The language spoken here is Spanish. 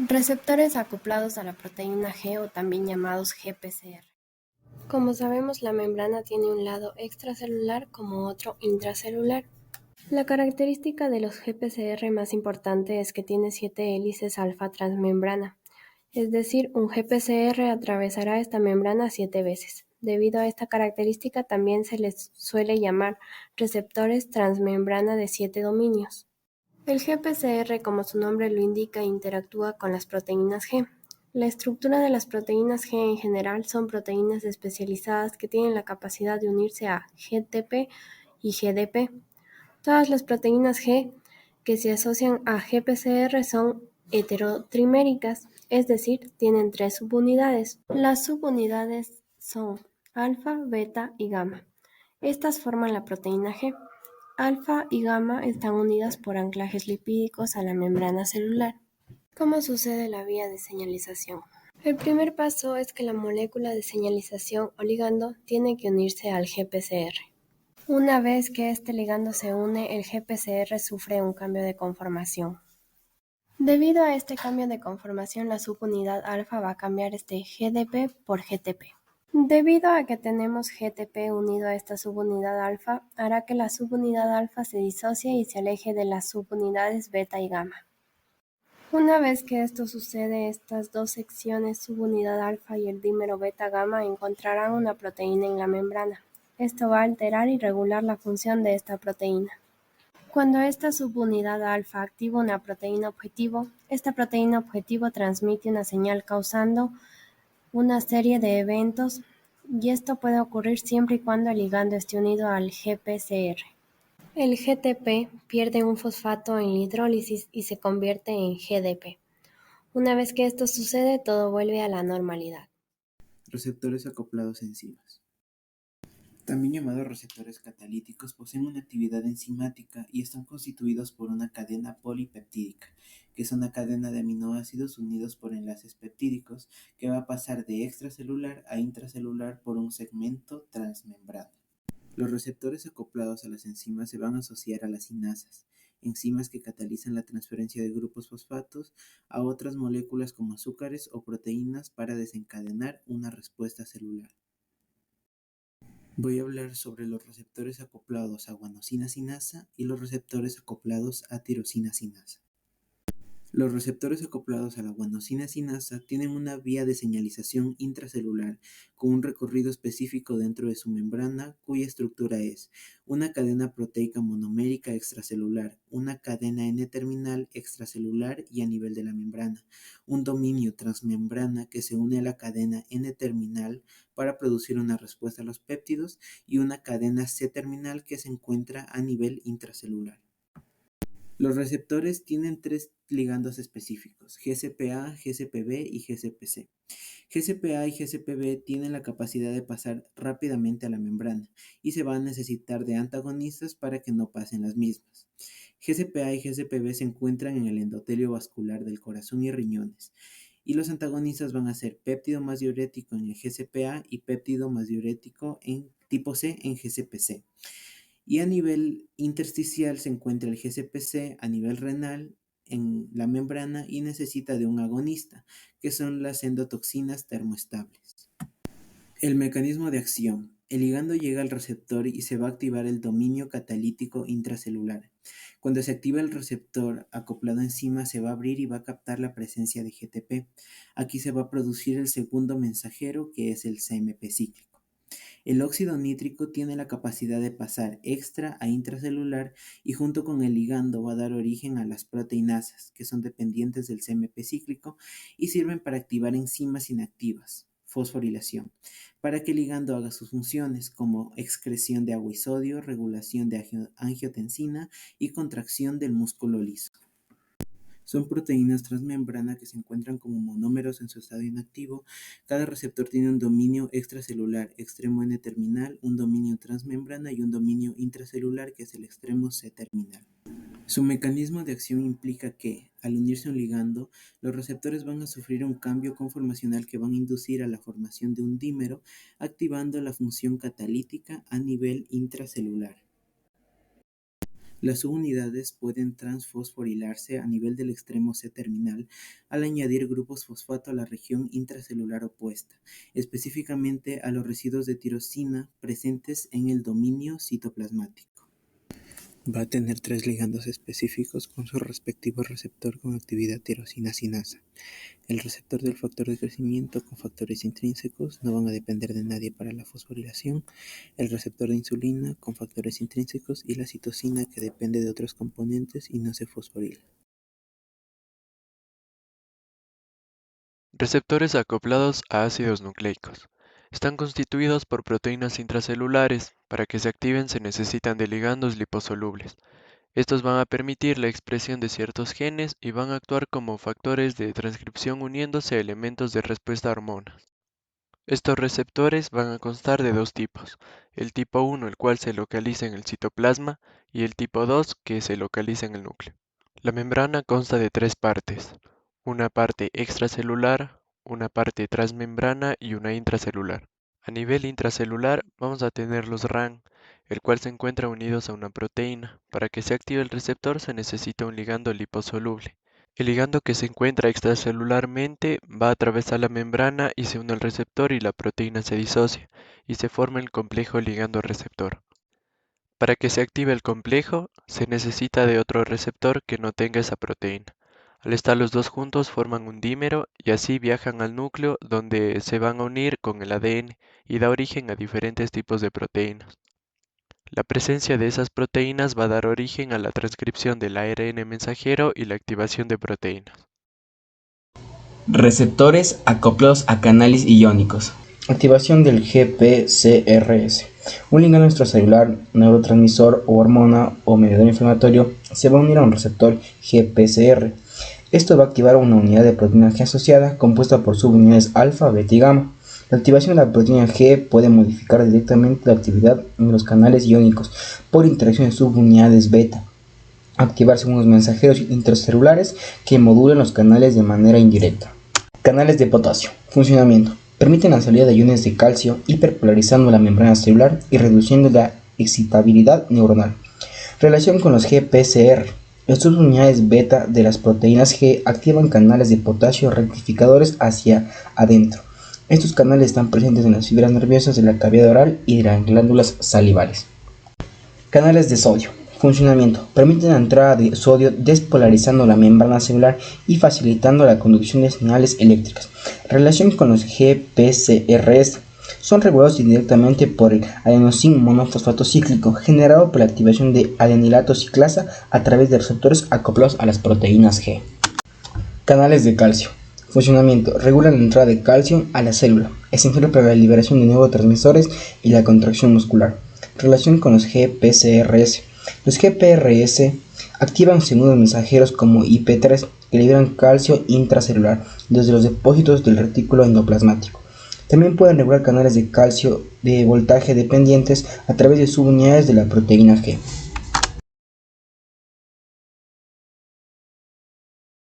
Receptores acoplados a la proteína G o también llamados GPCR. Como sabemos, la membrana tiene un lado extracelular como otro intracelular. La característica de los GPCR más importante es que tiene 7 hélices alfa transmembrana, es decir, un GPCR atravesará esta membrana 7 veces. Debido a esta característica también se les suele llamar receptores transmembrana de 7 dominios. El GPCR, como su nombre lo indica, interactúa con las proteínas G. La estructura de las proteínas G en general son proteínas especializadas que tienen la capacidad de unirse a GTP y GDP. Todas las proteínas G que se asocian a GPCR son heterotriméricas, es decir, tienen 3 subunidades. Las subunidades son alfa, beta y gamma. Estas forman la proteína G. Alfa y gamma están unidas por anclajes lipídicos a la membrana celular. ¿Cómo sucede la vía de señalización? El primer paso es que la molécula de señalización o ligando tiene que unirse al GPCR. Una vez que este ligando se une, el GPCR sufre un cambio de conformación. Debido a este cambio de conformación, la subunidad alfa va a cambiar este GDP por GTP. Debido a que tenemos GTP unido a esta subunidad alfa, hará que la subunidad alfa se disocie y se aleje de las subunidades beta y gamma. Una vez que esto sucede, estas dos secciones, subunidad alfa y el dímero beta-gamma, encontrarán una proteína en la membrana. Esto va a alterar y regular la función de esta proteína. Cuando esta subunidad alfa activa una proteína objetivo, esta proteína objetivo transmite una señal causando una serie de eventos, y esto puede ocurrir siempre y cuando el ligando esté unido al GPCR. El GTP pierde un fosfato en la hidrólisis y se convierte en GDP. Una vez que esto sucede, todo vuelve a la normalidad. Receptores acoplados a enzimas. También llamados receptores catalíticos, poseen una actividad enzimática y están constituidos por una cadena polipeptídica, que es una cadena de aminoácidos unidos por enlaces peptídicos que va a pasar de extracelular a intracelular por un segmento transmembrana. Los receptores acoplados a las enzimas se van a asociar a las cinasas, enzimas que catalizan la transferencia de grupos fosfatos a otras moléculas como azúcares o proteínas para desencadenar una respuesta celular. Voy a hablar sobre los receptores acoplados a guanosina sinasa y los receptores acoplados a tirosina sinasa. Los receptores acoplados a la guanosina sinasa tienen una vía de señalización intracelular con un recorrido específico dentro de su membrana, cuya estructura es una cadena proteica monomérica extracelular, una cadena N-terminal extracelular y a nivel de la membrana, un dominio transmembrana que se une a la cadena N-terminal para producir una respuesta a los péptidos y una cadena C-terminal que se encuentra a nivel intracelular. Los receptores tienen 3 ligandos específicos: GCPA, GCPB y GCPC. GCPA y GCPB tienen la capacidad de pasar rápidamente a la membrana y se va a necesitar de antagonistas para que no pasen las mismas. GCPA y GCPB se encuentran en el endotelio vascular del corazón y riñones, y los antagonistas van a ser péptido más diurético en el GCPA y péptido más diurético en tipo C en GCPC. Y a nivel intersticial se encuentra el GCPC a nivel renal en la membrana y necesita de un agonista, que son las endotoxinas termoestables. El mecanismo de acción. El ligando llega al receptor y se va a activar el dominio catalítico intracelular. Cuando se activa el receptor acoplado encima, se va a abrir y va a captar la presencia de GTP. Aquí se va a producir el segundo mensajero, que es el CMP cíclico. El óxido nítrico tiene la capacidad de pasar extra a intracelular y junto con el ligando va a dar origen a las proteinasas, que son dependientes del CMP cíclico y sirven para activar enzimas inactivas, fosforilación, para que el ligando haga sus funciones como excreción de agua y sodio, regulación de angiotensina y contracción del músculo liso. Son proteínas transmembrana que se encuentran como monómeros en su estado inactivo. Cada receptor tiene un dominio extracelular, extremo N-terminal, un dominio transmembrana y un dominio intracelular, que es el extremo C-terminal. Su mecanismo de acción implica que, al unirse a un ligando, los receptores van a sufrir un cambio conformacional que van a inducir a la formación de un dímero, activando la función catalítica a nivel intracelular. Las subunidades pueden transfosforilarse a nivel del extremo C-terminal al añadir grupos fosfato a la región intracelular opuesta, específicamente a los residuos de tirosina presentes en el dominio citoplasmático. Va a tener 3 ligandos específicos con su respectivo receptor con actividad tirosina sinasa. El receptor del factor de crecimiento con factores intrínsecos no van a depender de nadie para la fosforilación, el receptor de insulina con factores intrínsecos y la citosina que depende de otros componentes y no se fosforila. Receptores acoplados a ácidos nucleicos. Están constituidos por proteínas intracelulares. Para que se activen se necesitan de ligandos liposolubles. Estos van a permitir la expresión de ciertos genes y van a actuar como factores de transcripción uniéndose a elementos de respuesta a hormonas. Estos receptores van a constar de dos tipos, el tipo 1 el cual se localiza en el citoplasma y el tipo 2 que se localiza en el núcleo. La membrana consta de 3 partes, una parte extracelular, una parte transmembrana y una intracelular. A nivel intracelular vamos a tener los RAN, el cual se encuentra unidos a una proteína. Para que se active el receptor se necesita un ligando liposoluble. El ligando que se encuentra extracelularmente va a atravesar la membrana y se une al receptor y la proteína se disocia y se forma el complejo ligando-receptor. Para que se active el complejo se necesita de otro receptor que no tenga esa proteína. Al estar los dos juntos forman un dímero y así viajan al núcleo donde se van a unir con el ADN y da origen a diferentes tipos de proteínas. La presencia de esas proteínas va a dar origen a la transcripción del ARN mensajero y la activación de proteínas. Receptores acoplados a canales iónicos. Activación del GPCRS. Un ligando extracelular, neurotransmisor o hormona o mediador inflamatorio se va a unir a un receptor GPCR. Esto va a activar una unidad de proteína G asociada compuesta por subunidades alfa, beta y gamma. La activación de la proteína G puede modificar directamente la actividad en los canales iónicos por interacción de subunidades beta. Activarse unos mensajeros intracelulares que modulan los canales de manera indirecta. Canales de potasio. Funcionamiento. Permiten la salida de iones de calcio hiperpolarizando la membrana celular y reduciendo la excitabilidad neuronal. Relación con los GPCR. Las subunidades beta de las proteínas G activan canales de potasio rectificadores hacia adentro. Estos canales están presentes en las fibras nerviosas de la cavidad oral y de las glándulas salivales. Canales de sodio. Funcionamiento. Permiten la entrada de sodio despolarizando la membrana celular y facilitando la conducción de señales eléctricas. Relación con los GPCRS. Son regulados indirectamente por el adenosín monofosfato cíclico generado por la activación de adenilato ciclasa a través de receptores acoplados a las proteínas G. Canales de calcio. Funcionamiento. Regulan la entrada de calcio a la célula, esencial para la liberación de neurotransmisores y la contracción muscular. Relación con los GPCRS. Los GPRS activan segundos mensajeros como IP3 que liberan calcio intracelular desde los depósitos del retículo endoplasmático. También pueden regular canales de calcio de voltaje dependientes a través de subunidades de la proteína G.